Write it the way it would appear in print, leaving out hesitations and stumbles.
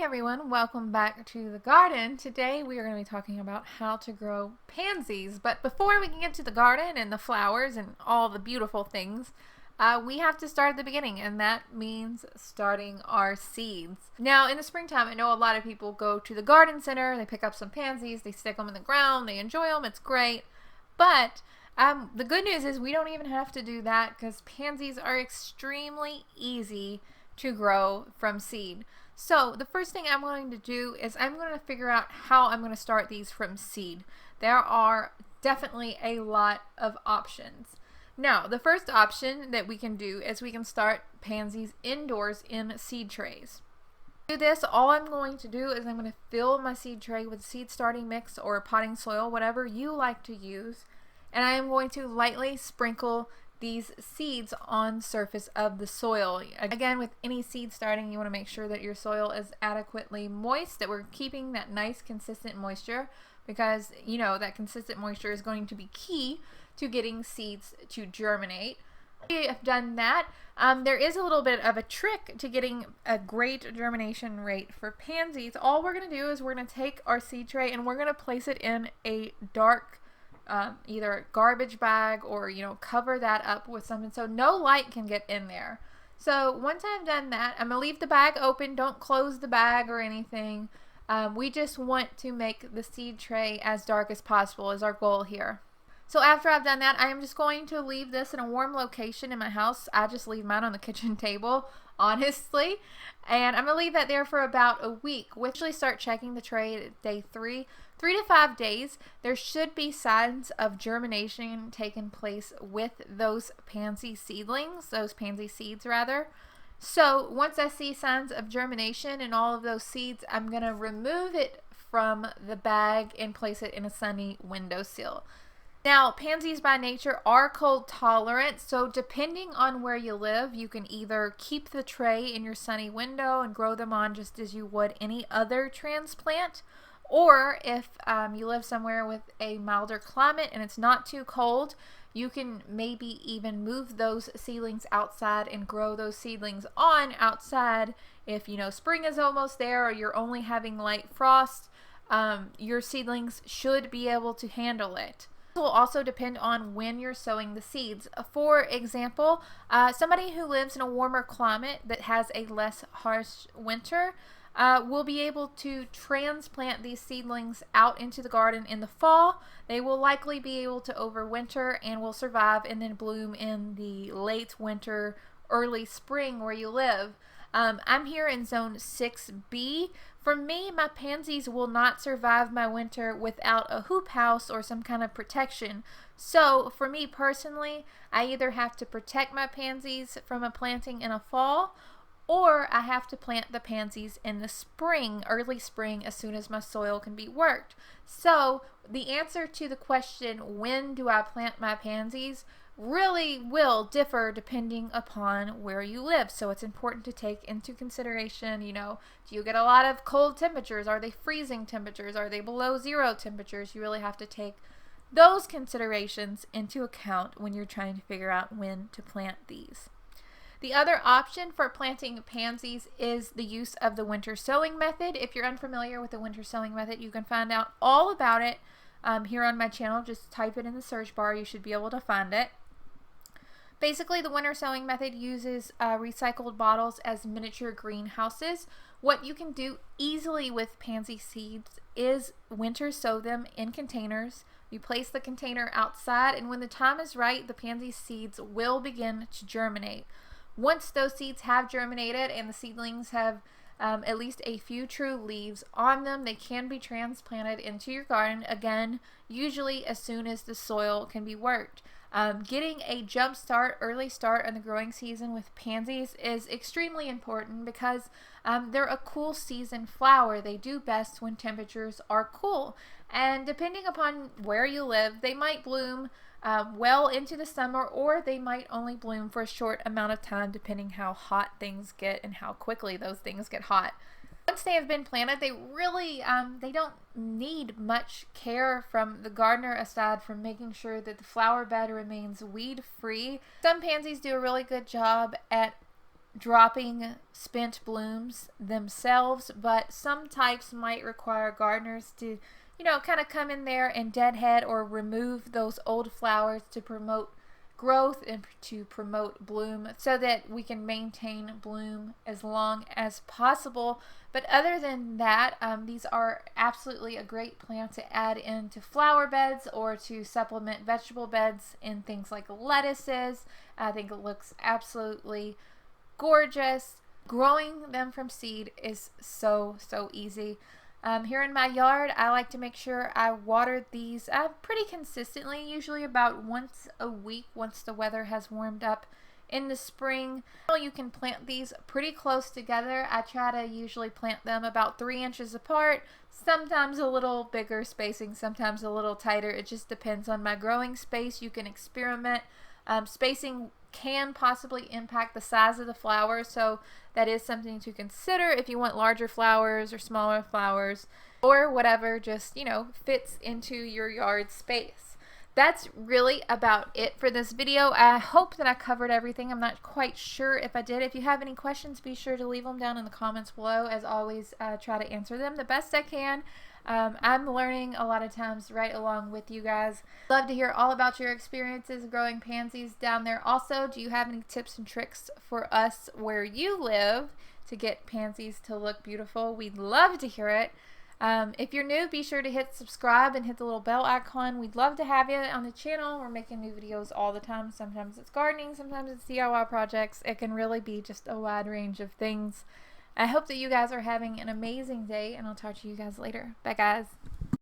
everyone, welcome back to the garden. Today we are going to be talking about how to grow pansies. But before we can get to the garden and the flowers and all the beautiful things, we have to start at the beginning, and that means starting our seeds. Now in the springtime, I know a lot of people go to the garden center, they pick up some pansies, they stick them in the ground, they enjoy them, it's great. But the good news is we don't even have to do that because pansies are extremely easy to grow from seed. So the first thing I'm going to do is I'm going to figure out how I'm going to start these from seed. There are definitely a lot of options. Now, the first option that we can do is we can start pansies indoors in seed trays. To do this, all I'm going to do is I'm going to fill my seed tray with seed starting mix or potting soil, whatever you like to use, and I am going to lightly sprinkle these seeds on the surface of the soil. Again, with any seed starting, you want to make sure that your soil is adequately moist, that we're keeping that nice consistent moisture, because you know that consistent moisture is going to be key to getting seeds to germinate. After you have done that, there is a little bit of a trick to getting a great germination rate for pansies. All we're going to do is we're going to take our seed tray and we're going to place it in a dark either garbage bag or cover that up with something so no light can get in there. So once I've done that, I'm gonna leave the bag open. Don't close the bag or anything. We just want to make the seed tray as dark as possible is our goal here. So after I've done that, I am just going to leave this in a warm location in my house. I just leave mine on the kitchen table, honestly. And I'm going to leave that there for about a week. We usually start checking the tray at day 3. 3 to 5 days, there should be signs of germination taking place with those pansy seedlings, those pansy seeds rather. So once I see signs of germination in all of those seeds, I'm going to remove it from the bag and place it in a sunny windowsill. Now, pansies by nature are cold tolerant, so depending on where you live, you can either keep the tray in your sunny window and grow them on just as you would any other transplant, or if you live somewhere with a milder climate and it's not too cold, you can maybe even move those seedlings outside and grow those seedlings on outside. If spring is almost there or you're only having light frost, your seedlings should be able to handle it. Will also depend on when you're sowing the seeds. For example, somebody who lives in a warmer climate that has a less harsh winter will be able to transplant these seedlings out into the garden in the fall. They will likely be able to overwinter and will survive and then bloom in the late winter, early spring where you live. I'm here in zone 6B. For me, my pansies will not survive my winter without a hoop house or some kind of protection. So for me personally, I either have to protect my pansies from a planting in a fall, or I have to plant the pansies in the spring, early spring, as soon as my soil can be worked. So the answer to the question, when do I plant my pansies, really will differ depending upon where you live. So it's important to take into consideration, do you get a lot of cold temperatures? Are they freezing temperatures? Are they below 0 temperatures? You really have to take those considerations into account when you're trying to figure out when to plant these. The other option for planting pansies is the use of the winter sowing method. If you're unfamiliar with the winter sowing method, you can find out all about it here on my channel. Just type it in the search bar. You should be able to find it. Basically, the winter sowing method uses recycled bottles as miniature greenhouses. What you can do easily with pansy seeds is winter sow them in containers. You place the container outside, and when the time is right, the pansy seeds will begin to germinate. Once those seeds have germinated and the seedlings have at least a few true leaves on them, they can be transplanted into your garden, again, usually as soon as the soil can be worked. Getting a jump start, early start in the growing season with pansies is extremely important because they're a cool season flower. They do best when temperatures are cool. And depending upon where you live, they might bloom well into the summer, or they might only bloom for a short amount of time depending how hot things get and how quickly those things get hot. Once they have been planted, they really they don't need much care from the gardener aside from making sure that the flower bed remains weed free. Some pansies do a really good job at dropping spent blooms themselves, but some types might require gardeners to, you know, kind of come in there and deadhead or remove those old flowers to promote growth and to promote bloom so that we can maintain bloom as long as possible. But other than that, these are absolutely a great plant to add into flower beds or to supplement vegetable beds in things like lettuces. I think it looks absolutely gorgeous. Growing them from seed is so easy. Here in my yard, I like to make sure I water these pretty consistently, usually about once a week once the weather has warmed up in the spring. You can plant these pretty close together. I try to usually plant them about 3 inches apart, sometimes a little bigger spacing, sometimes a little tighter. It just depends on my growing space. You can experiment. Spacing can possibly impact the size of the flower, so that is something to consider if you want larger flowers or smaller flowers or whatever just, you know, fits into your yard space. That's really about it for this video. I hope that I covered everything. I'm not quite sure if I did. If you have any questions, be sure to leave them down in the comments below. As always, try to answer them the best I can. I'm learning a lot of times right along with you guys. Love to hear all about your experiences growing pansies down there. Also, do you have any tips and tricks for us where you live to get pansies to look beautiful? We'd love to hear it. If you're new, be sure to hit subscribe and hit the little bell icon. We'd love to have you on the channel. We're making new videos all the time. Sometimes it's gardening, sometimes it's DIY projects. It can really be just a wide range of things. I hope that you guys are having an amazing day, and I'll talk to you guys later. Bye, guys.